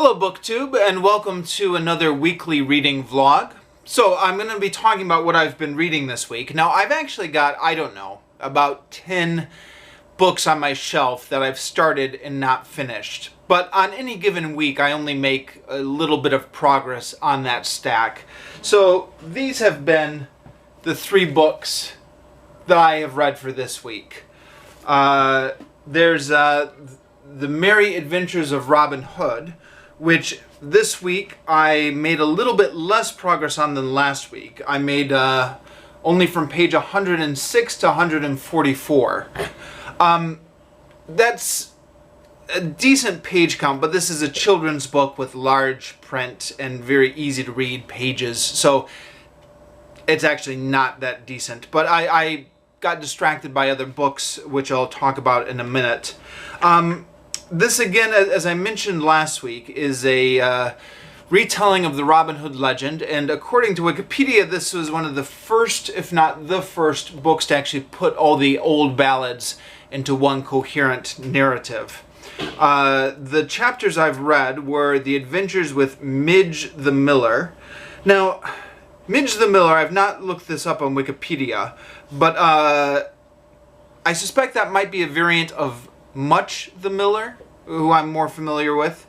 Hello BookTube, and welcome to another weekly reading vlog. So I'm going to be talking about what I've been reading this week. Now I've actually got, I don't know, about 10 books on my shelf that I've started and not finished. But on any given week I only make a little bit of progress on that stack. So these have been the 3 books that I have read for this week. There's The Merry Adventures of Robin Hood, which this week I made a little bit less progress on than last week. I made only from page 106 to 144. That's a decent page count, but this is a children's book with large print and very easy to read pages, so it's actually not that decent. But I got distracted by other books, which I'll talk about in a minute. This, again, as I mentioned last week, is a retelling of the Robin Hood legend, and according to Wikipedia, this was one of the first, if not the first, books to actually put all the old ballads into one coherent narrative. The chapters I've read were The Adventures with Midge the Miller. Now, Midge the Miller, I've not looked this up on Wikipedia, but I suspect that might be a variant of Much the Miller, who I'm more familiar with.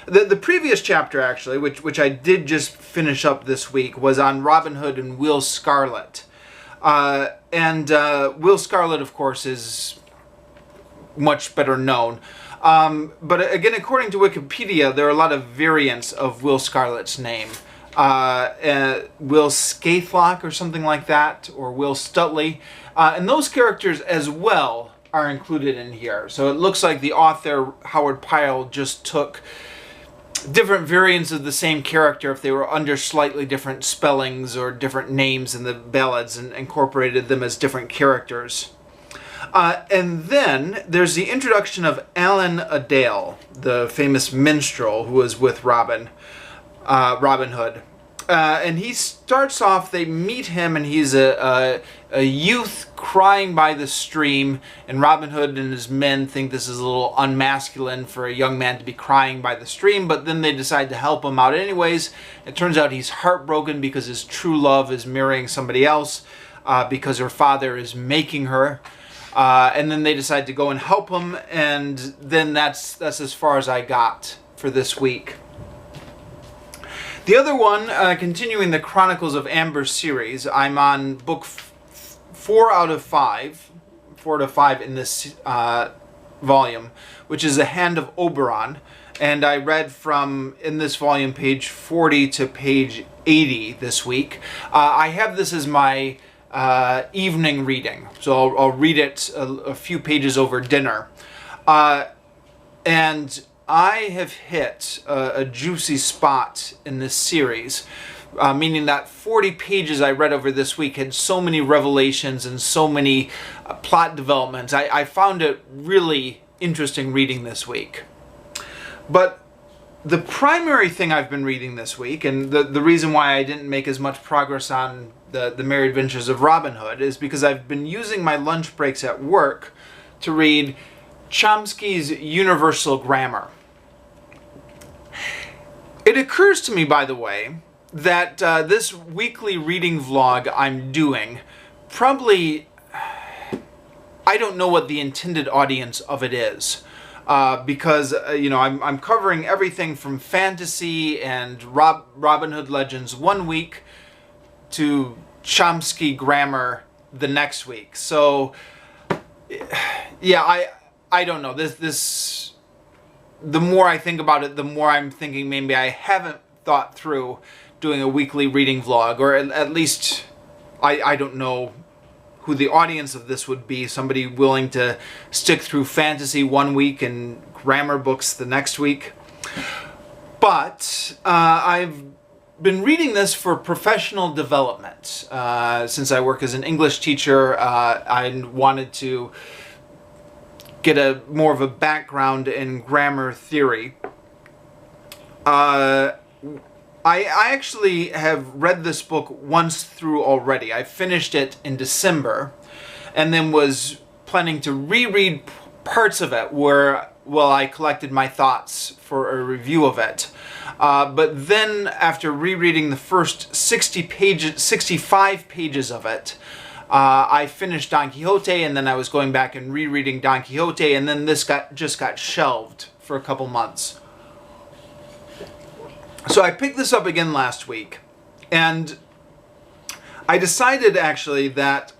The previous chapter, actually, which I did just finish up this week, was on Robin Hood and Will Scarlet. Will Scarlet, of course, is much better known. But again, according to Wikipedia, there are a lot of variants of Will Scarlet's name. Will Scathlock or something like that, or Will Stutley. And those characters as well are included in here. So it looks like the author, Howard Pyle, just took different variants of the same character if they were under slightly different spellings or different names in the ballads, and incorporated them as different characters. And then there's the introduction of Alan Adale, the famous minstrel who was with Robin Hood. And he starts off, they meet him, and he's a youth crying by the stream, and Robin Hood and his men think this is a little unmasculine for a young man to be crying by the stream, but then they decide to help him out anyways. It turns out he's heartbroken because his true love is marrying somebody else, because her father is making her. And then they decide to go and help him, and then that's as far as I got for this week. The other one, continuing the Chronicles of Amber series, I'm on book 4 out of 5 in this volume, which is The Hand of Oberon, and I read from, in this volume, page 40 to page 80 this week. I have this as my evening reading, so I'll read it a few pages over dinner. And I have hit a juicy spot in this series, meaning that 40 pages I read over this week had so many revelations and so many plot developments. I found it really interesting reading this week. But the primary thing I've been reading this week, and the reason why I didn't make as much progress on the Merry Adventures of Robin Hood, is because I've been using my lunch breaks at work to read Chomsky's Universal Grammar. It occurs to me, by the way, that this weekly reading vlog I'm doing, probably, I don't know what the intended audience of it is. Because, you know, I'm covering everything from fantasy and Robin Hood legends one week to Chomsky grammar the next week. So, yeah, I don't know. The more I think about it, the more I'm thinking maybe I haven't thought through doing a weekly reading vlog, or at least I don't know who the audience of this would be. Somebody willing to stick through fantasy one week and grammar books the next week. But I've been reading this for professional development. Since I work as an English teacher, I wanted to get more of a background in grammar theory. I actually have read this book once through already. I finished it in December, and then was planning to reread parts of it where while I collected my thoughts for a review of it. But then, after rereading the first 65 pages of it, I finished Don Quixote, and then I was going back and rereading Don Quixote, and then this just got shelved for a couple months. So I picked this up again last week, and I decided actually that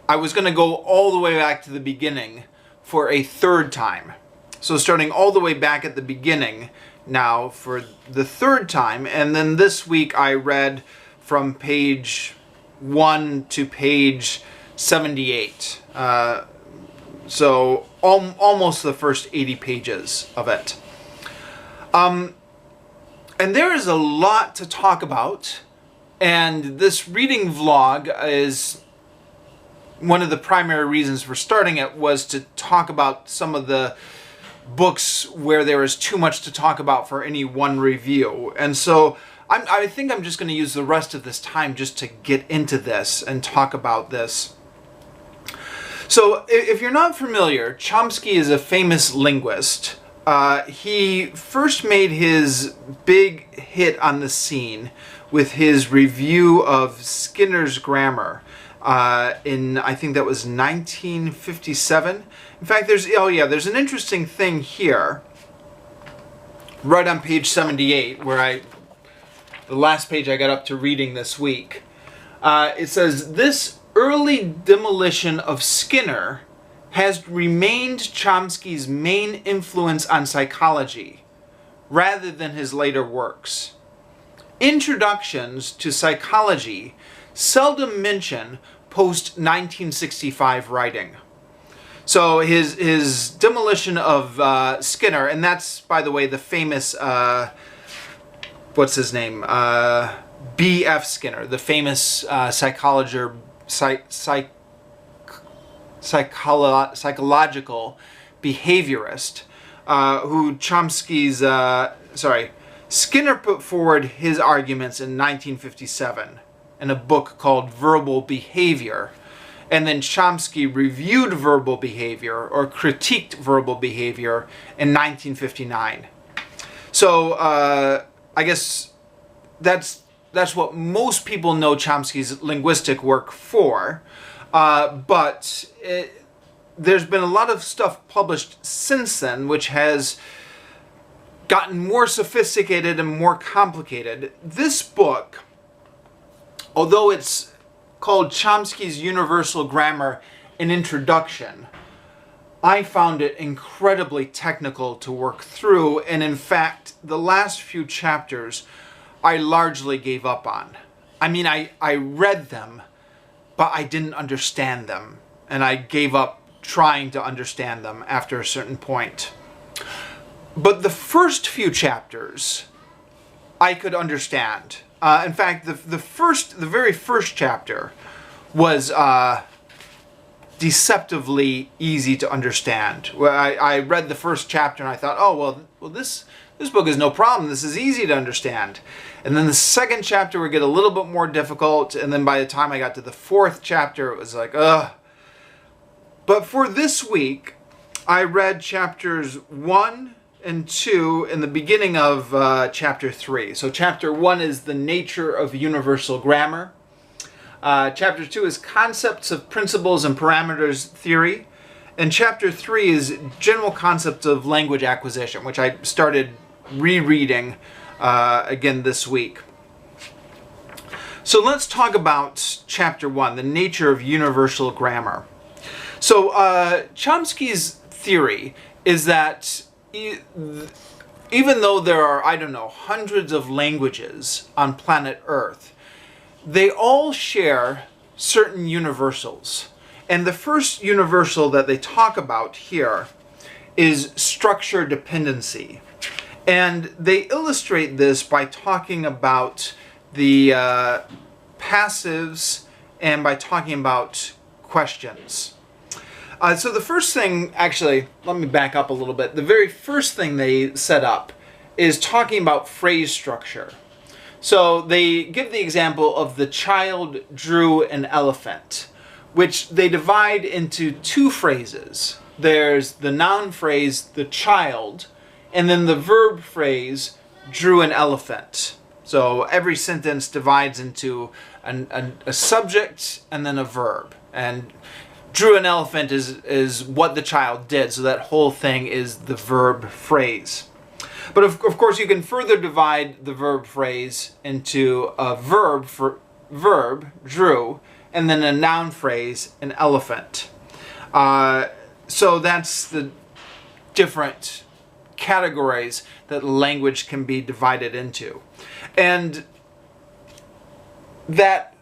I was going to go all the way back to the beginning for a third time. So starting all the way back at the beginning now for the third time, and then this week I read from page 1 to page 78. So almost the first 80 pages of it. And there is a lot to talk about, and this reading vlog is one of the primary reasons for starting it, was to talk about some of the books where there is too much to talk about for any one review. And so I think I'm just going to use the rest of this time just to get into this and talk about this. So if you're not familiar, Chomsky is a famous linguist. He first made his big hit on the scene with his review of Skinner's Grammar in, I think that was 1957. In fact, there's an interesting thing here, right on page 78, where the last page I got up to reading this week. It says, "This early demolition of Skinner has remained Chomsky's main influence on psychology, rather than his later works. Introductions to psychology seldom mention post-1965 writing." So his demolition of Skinner, and that's, by the way, the famous, what's his name? B.F. Skinner, the famous psychological behaviorist, who Skinner put forward his arguments in 1957 in a book called Verbal Behavior. And then Chomsky reviewed verbal behavior, or critiqued verbal behavior, in 1959. So I guess that's what most people know Chomsky's linguistic work for. But there's been a lot of stuff published since then, which has gotten more sophisticated and more complicated. This book, although it's called Chomsky's Universal Grammar, an Introduction, I found it incredibly technical to work through, and in fact, the last few chapters I largely gave up on. I mean, I read them, but I didn't understand them, and I gave up trying to understand them after a certain point. But the first few chapters I could understand. In fact, the very first chapter was deceptively easy to understand. I read the first chapter and I thought, oh, well, this book is no problem. This is easy to understand. And then the second chapter would get a little bit more difficult, and then by the time I got to the fourth chapter, it was like, ugh. But for this week, I read chapters 1 and 2 in the beginning of chapter 3. So chapter 1 is the nature of universal grammar. Chapter 2 is concepts of principles and parameters theory. And chapter 3 is general concepts of language acquisition, which I started rereading again this week. So let's talk about chapter 1, the nature of universal grammar. So Chomsky's theory is that even though there are, I don't know, hundreds of languages on planet Earth, they all share certain universals. And the first universal that they talk about here is structure dependency. And they illustrate this by talking about the passives and by talking about questions. So the first thing, actually, let me back up a little bit. The very first thing they set up is talking about phrase structure. So they give the example of the child drew an elephant, which they divide into two phrases. there's the noun phrase, the child, and then the verb phrase, drew an elephant. So every sentence divides into a subject and then a verb. And drew an elephant is what the child did, so that whole thing is the verb phrase. But of course you can further divide the verb phrase into a verb for verb, drew, and then a noun phrase, an elephant. So that's the different categories that language can be divided into. And that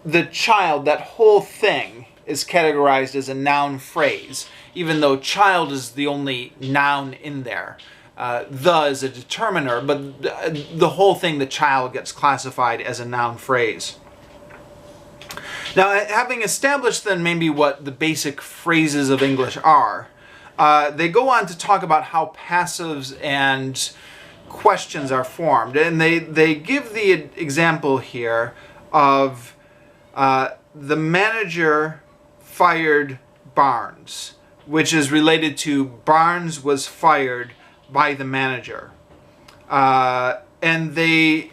the child, that whole thing, is categorized as a noun phrase, even though child is the only noun in there. The is a determiner, but the whole thing, the child, gets classified as a noun phrase. Now, having established then maybe what the basic phrases of English are, they go on to talk about how passives and questions are formed. And they give the example here of the manager fired Barnes, which is related to Barnes was fired by the manager. And they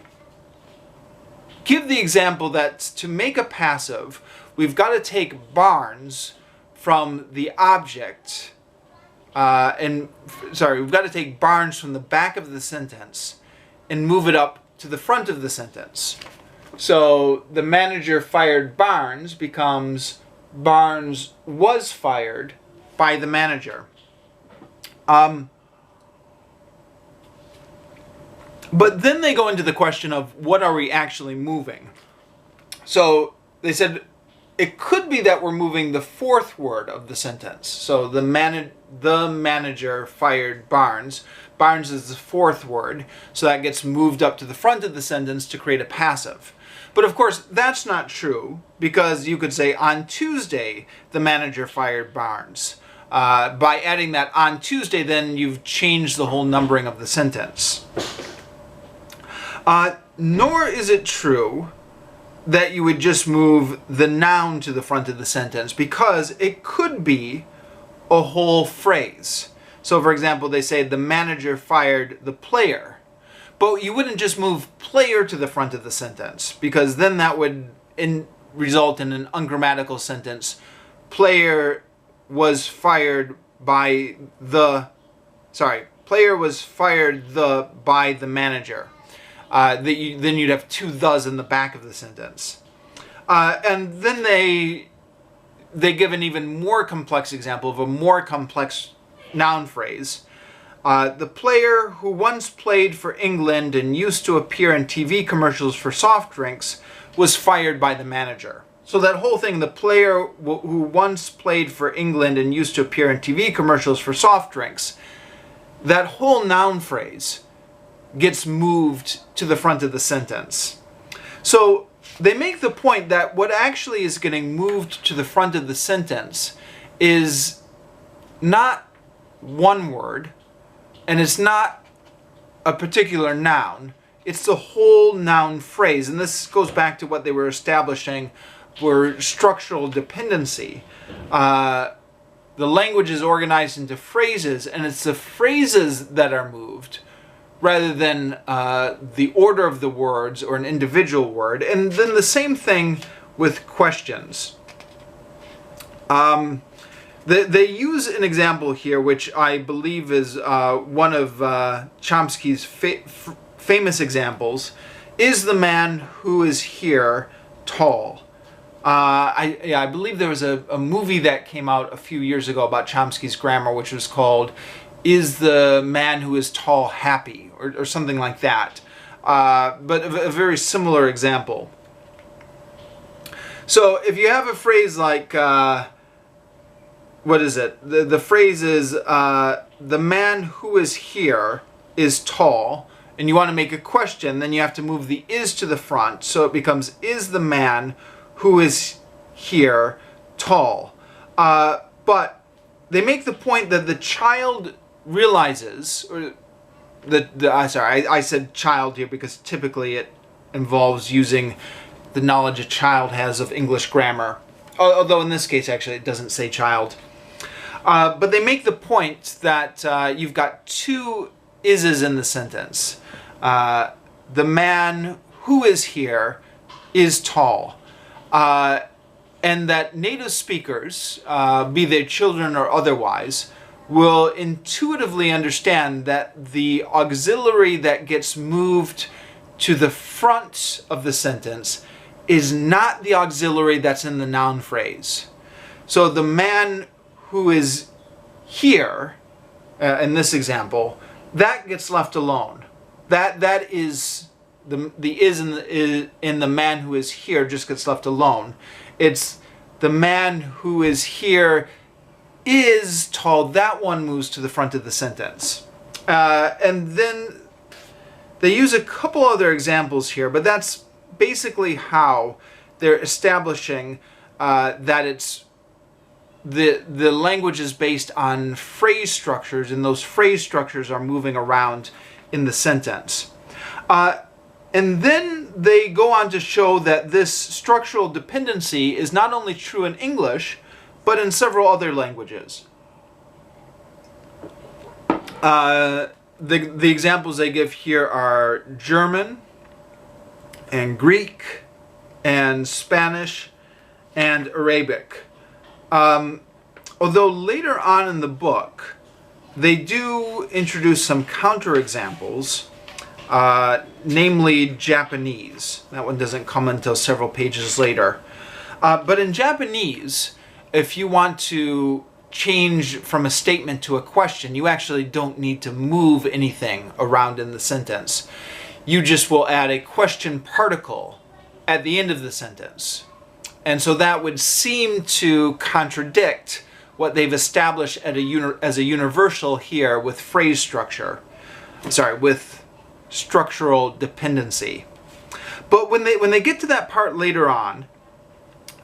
give the example that to make a passive, we've got to take Barnes from the object, we've got to take Barnes from the back of the sentence and move it up to the front of the sentence. So the manager fired Barnes becomes Barnes was fired by the manager. But then they go into the question of what are we actually moving? So they said it could be that we're moving the fourth word of the sentence. So the manager fired Barnes. Barnes is the fourth word, so that gets moved up to the front of the sentence to create a passive. But of course, that's not true, because you could say, on Tuesday, the manager fired Barnes. By adding that on Tuesday, then you've changed the whole numbering of the sentence. Nor is it true that you would just move the noun to the front of the sentence, because it could be a whole phrase. So for example, they say the manager fired the player. But you wouldn't just move player to the front of the sentence, because then that would result in an ungrammatical sentence. Player was fired by the manager. Then you'd have two thes in the back of the sentence. And then they give an even more complex example of a more complex noun phrase. The player who once played for England and used to appear in TV commercials for soft drinks was fired by the manager. So that whole thing, the player who once played for England and used to appear in TV commercials for soft drinks, that whole noun phrase gets moved to the front of the sentence. So they make the point that what actually is getting moved to the front of the sentence is not one word, and it's not a particular noun. It's the whole noun phrase. And this goes back to what they were establishing for structural dependency. The language is organized into phrases, and it's the phrases that are moved rather than the order of the words or an individual word. And then the same thing with questions. They use an example here, which I believe is one of Chomsky's famous examples. Is the man who is here tall? I believe there was a movie that came out a few years ago about Chomsky's grammar, which was called Is the Man Who Is Tall Happy? Or something like that. But a very similar example. So if you have a phrase like, what is it? The phrase is, the man who is here is tall, and you want to make a question, then you have to move the is to the front, so it becomes, is the man who is here tall? But they make the point that the child realizes, or I said child here because typically it involves using the knowledge a child has of English grammar. Although in this case, actually, it doesn't say child. But they make the point that you've got two ises in the sentence. The man who is here is tall. And that native speakers, be they children or otherwise, will intuitively understand that the auxiliary that gets moved to the front of the sentence is not the auxiliary that's in the noun phrase. So the man who is here, in this example, that gets left alone. That is the is in the man who is here just gets left alone. It's the man who is here is tall. That one moves to the front of the sentence. And then they use a couple other examples here, but that's basically how they're establishing that it's the language is based on phrase structures, and those phrase structures are moving around in the sentence. And then they go on to show that this structural dependency is not only true in English, but in several other languages. The examples they give here are German, and Greek, and Spanish, and Arabic. Although later on in the book, they do introduce some counterexamples, namely Japanese. That one doesn't come until several pages later. But in Japanese, if you want to change from a statement to a question, you actually don't need to move anything around in the sentence. You just will add a question particle at the end of the sentence. And so that would seem to contradict what they've established as a universal here with phrase structure. With structural dependency. But when they get to that part later on,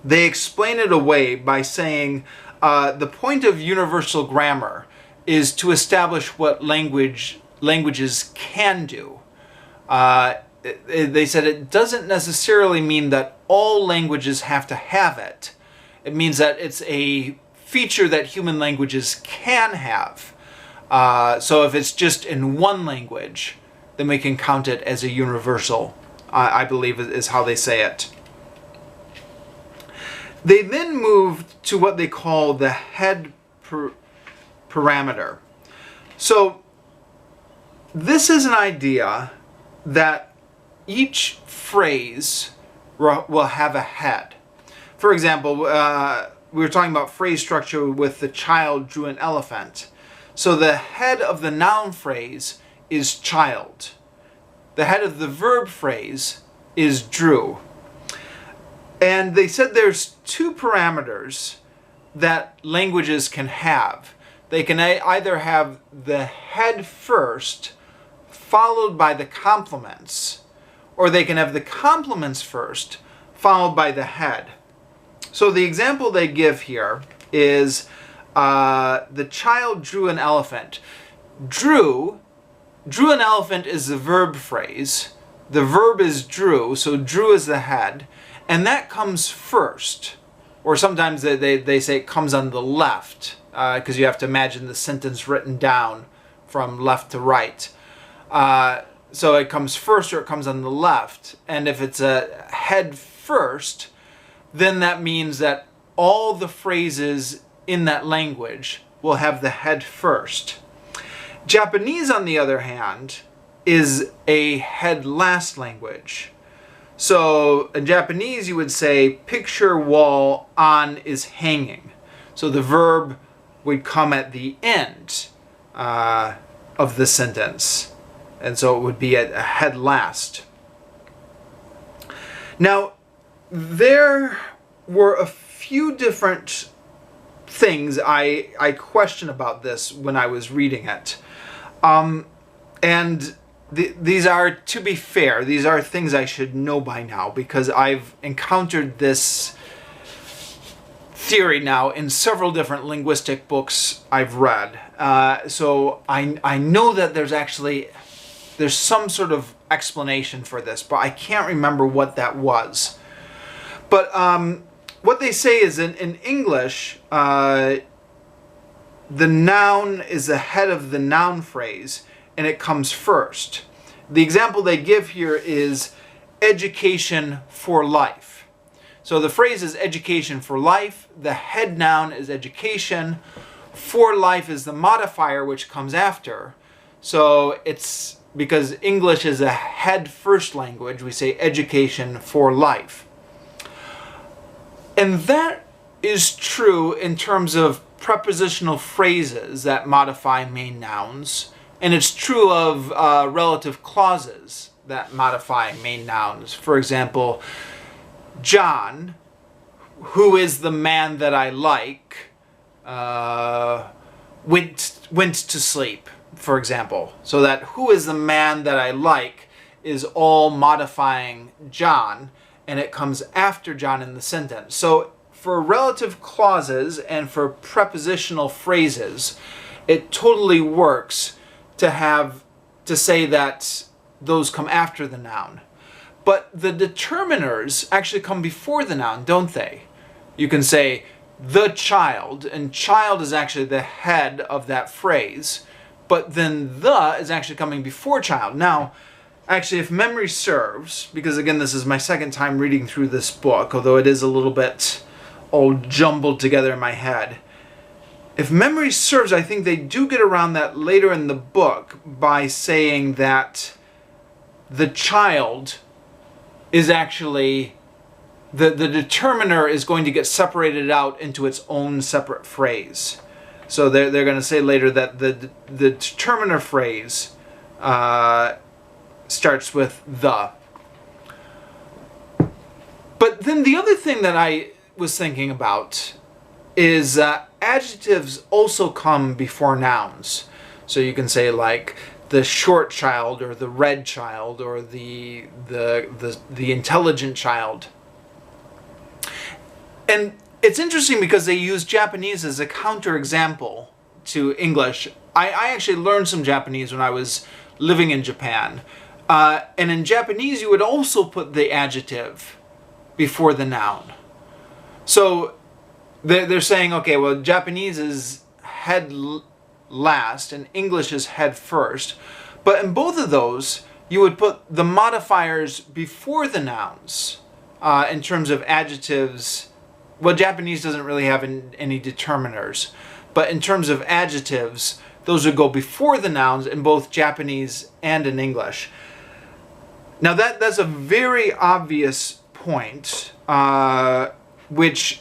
they explain it away by saying the point of universal grammar is to establish what languages can do. They said it doesn't necessarily mean that all languages have to have it. It means that it's a feature that human languages can have. So if it's just in one language, then we can count it as a universal, I believe is how they say it. They then moved to what they call the head parameter. So this is an idea that each phrase will have a head. For example, we were talking about phrase structure with the child drew an elephant. So the head of the noun phrase is child. The head of the verb phrase is drew. And they said there's two parameters that languages can have. They can either have the head first, followed by the complements, or they can have the complements first, followed by the head. So the example they give here is the child drew an elephant. Drew an elephant is the verb phrase. The verb is drew, so drew is the head. And that comes first. Or sometimes they say it comes on the left, because you have to imagine the sentence written down from left to right. So it comes first or it comes on the left. And if it's a head first, then that means that all the phrases in that language will have the head first. Japanese, on the other hand, is a head last language. So in Japanese you would say picture wall on is hanging. So the verb would come at the end of the sentence. And so it would be a head last. Now, there were a few different things I question about this when I was reading it. And these are, to be fair, these are things I should know by now because I've encountered this theory now in several different linguistic books I've read. So I know that there's some sort of explanation for this, but I can't remember what that was. But what they say is in English, the noun is ahead of the noun phrase and it comes first. The example they give here is education for life. So the phrase is education for life, the head noun is education, for life is the modifier which comes after. So it's because English is a head first language, we say education for life. And that is true in terms of prepositional phrases that modify main nouns, and it's true of relative clauses that modify main nouns. For example, John, who is the man that I like, went to sleep, for example. So that who is the man that I like is all modifying John, and it comes after John in the sentence. So for relative clauses and for prepositional phrases, it totally works to say that those come after the noun. But the determiners actually come before the noun, don't they? You can say the child, and child is actually the head of that phrase, but then the is actually coming before child. Now, actually, if memory serves, because again, this is my second time reading through this book, although it is a little bit all jumbled together in my head. If memory serves, I think they do get around that later in the book by saying that the child is actually, the determiner is going to get separated out into its own separate phrase. So they're going to say later that the determiner phrase starts with the. But then the other thing that I was thinking about is adjectives also come before nouns. So you can say like the short child or the red child or the intelligent child. And it's interesting because they use Japanese as a counterexample to English. I actually learned some Japanese when I was living in Japan. And in Japanese you would also put the adjective before the noun. So they're saying, okay, well, Japanese is head last and English is head first. But in both of those, you would put the modifiers before the nouns in terms of adjectives. Well, Japanese doesn't really have any determiners. But in terms of adjectives, those would go before the nouns in both Japanese and in English. Now that's a very obvious point, which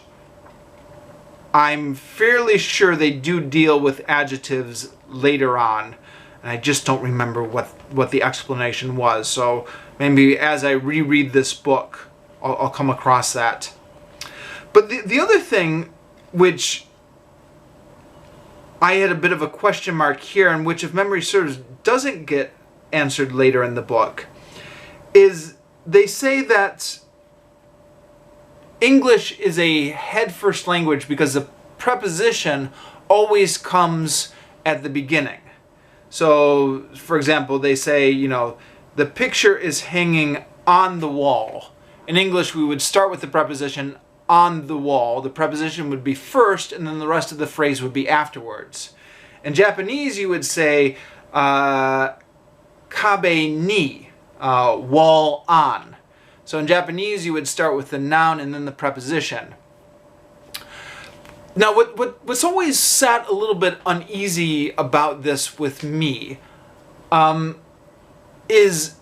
I'm fairly sure they do deal with adjectives later on, and I just don't remember what the explanation was. So maybe as I reread this book, I'll come across that. But the other thing, which I had a bit of a question mark here, and which, if memory serves, doesn't get answered later in the book, is they say that English is a head-first language because the preposition always comes at the beginning. So, for example, they say, you know, the picture is hanging on the wall. In English, we would start with the preposition on the wall. The preposition would be first, and then the rest of the phrase would be afterwards. In Japanese, you would say, kabe ni, wall on. So in Japanese, you would start with the noun and then the preposition. Now, what's always sat a little bit uneasy about this with me is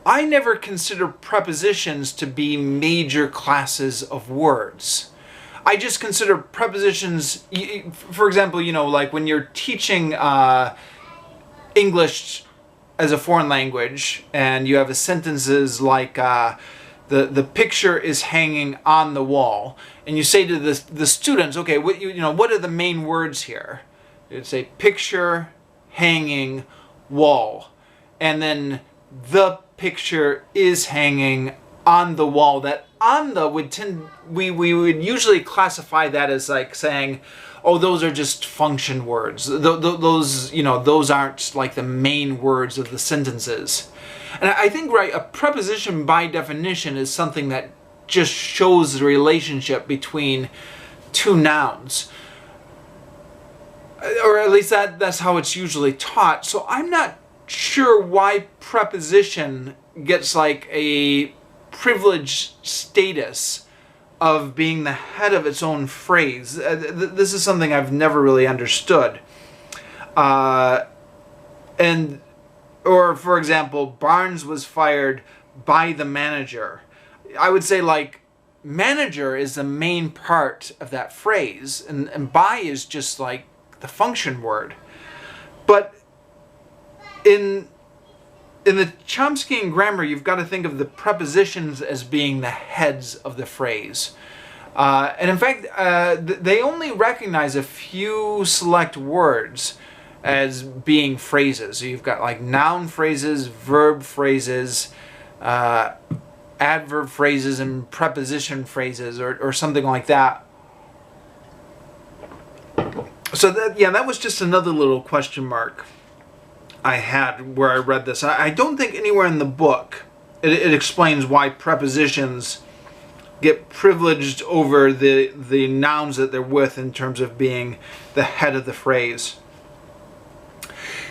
I never consider prepositions to be major classes of words. I just consider prepositions, for example, you know, like when you're teaching English as a foreign language, and you have sentences like the picture is hanging on the wall, and you say to the students, okay, what are the main words here? You'd say picture, hanging, wall, and then the picture is hanging on the wall. That on the we would usually classify that as like saying, oh, those are just function words. Those aren't like the main words of the sentences. And I think, right, a preposition by definition is something that just shows the relationship between two nouns. or at least that's how it's usually taught. So I'm not sure why preposition gets like a privileged status of being the head of its own phrase. This is something I've never really understood. Or for example, Barnes was fired by the manager. I would say like manager is the main part of that phrase, and by is just like the function word. But in the Chomskyan grammar, you've got to think of the prepositions as being the heads of the phrase. And in fact, they only recognize a few select words as being phrases. So you've got like noun phrases, verb phrases, adverb phrases, and preposition phrases, or something like that. So that was just another little question mark I had where I read this. I don't think anywhere in the book it explains why prepositions get privileged over the nouns that they're with in terms of being the head of the phrase.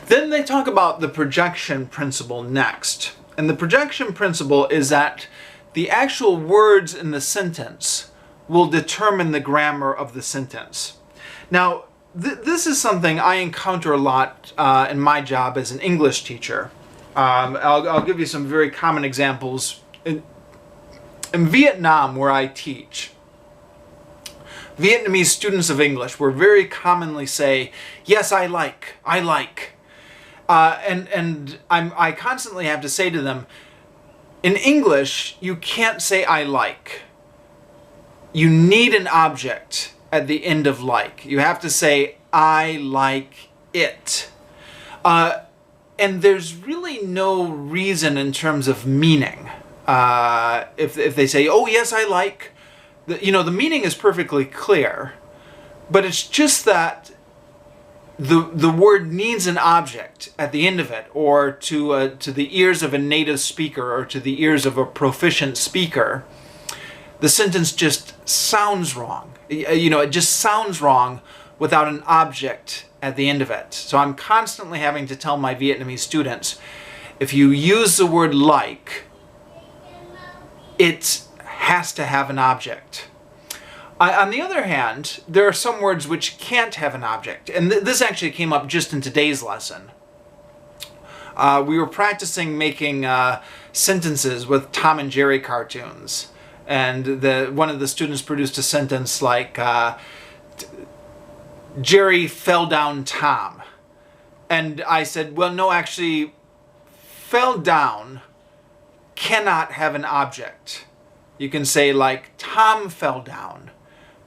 Then they talk about the projection principle next. And the projection principle is that the actual words in the sentence will determine the grammar of the sentence. Now, this is something I encounter a lot in my job as an English teacher. I'll give you some very common examples. In Vietnam, where I teach, Vietnamese students of English will very commonly say, "Yes, I like." I constantly have to say to them, in English, you can't say "I like." You need an object at the end of like. You have to say, "I like it." And there's really no reason in terms of meaning. If they say, "Oh yes, I like," the meaning is perfectly clear, but it's just that the word needs an object at the end of it, or to the ears of a native speaker or to the ears of a proficient speaker, the sentence just sounds wrong. It just sounds wrong without an object at the end of it. So I'm constantly having to tell my Vietnamese students, if you use the word like, it has to have an object. On the other hand, there are some words which can't have an object. And this actually came up just in today's lesson. We were practicing making sentences with Tom and Jerry cartoons. And one of the students produced a sentence like, "Jerry fell down Tom." And I said, well, no, actually, fell down cannot have an object. You can say like, Tom fell down,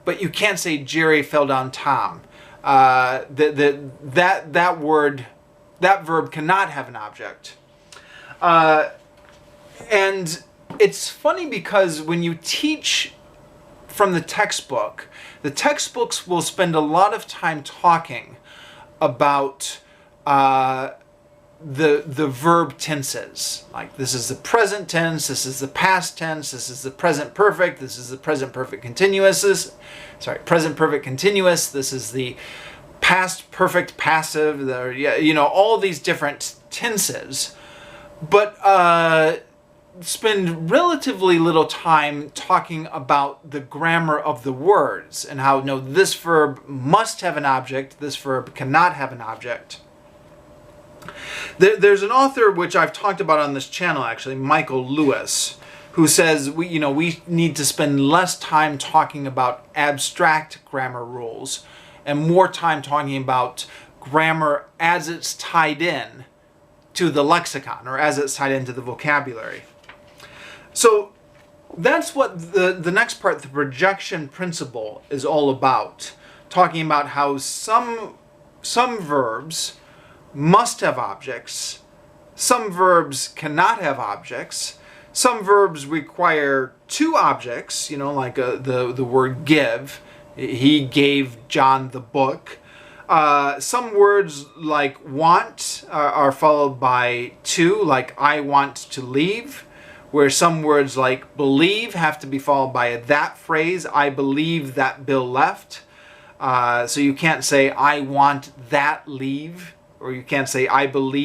but you can't say Jerry fell down Tom. That verb cannot have an object. And it's funny because when you teach from the textbooks will spend a lot of time talking about the verb tenses. Like, this is the present tense, this is the past tense, this is the present perfect, this is the present perfect continuous, present perfect continuous, this is the past perfect passive, all these different tenses. But spend relatively little time talking about the grammar of the words and how, this verb must have an object, this verb cannot have an object. There's an author which I've talked about on this channel, actually, Michael Lewis, who says we need to spend less time talking about abstract grammar rules and more time talking about grammar as it's tied in to the lexicon, or as it's tied into the vocabulary. So that's what the next part, the projection principle, is all about. Talking about how some verbs must have objects, some verbs cannot have objects, some verbs require two objects, like the word give. He gave John the book. Some words like want are followed by to, like I want to leave, where some words like believe have to be followed by that phrase, I believe that Bill left. So you can't say, I want that leave, or you can't say, I believe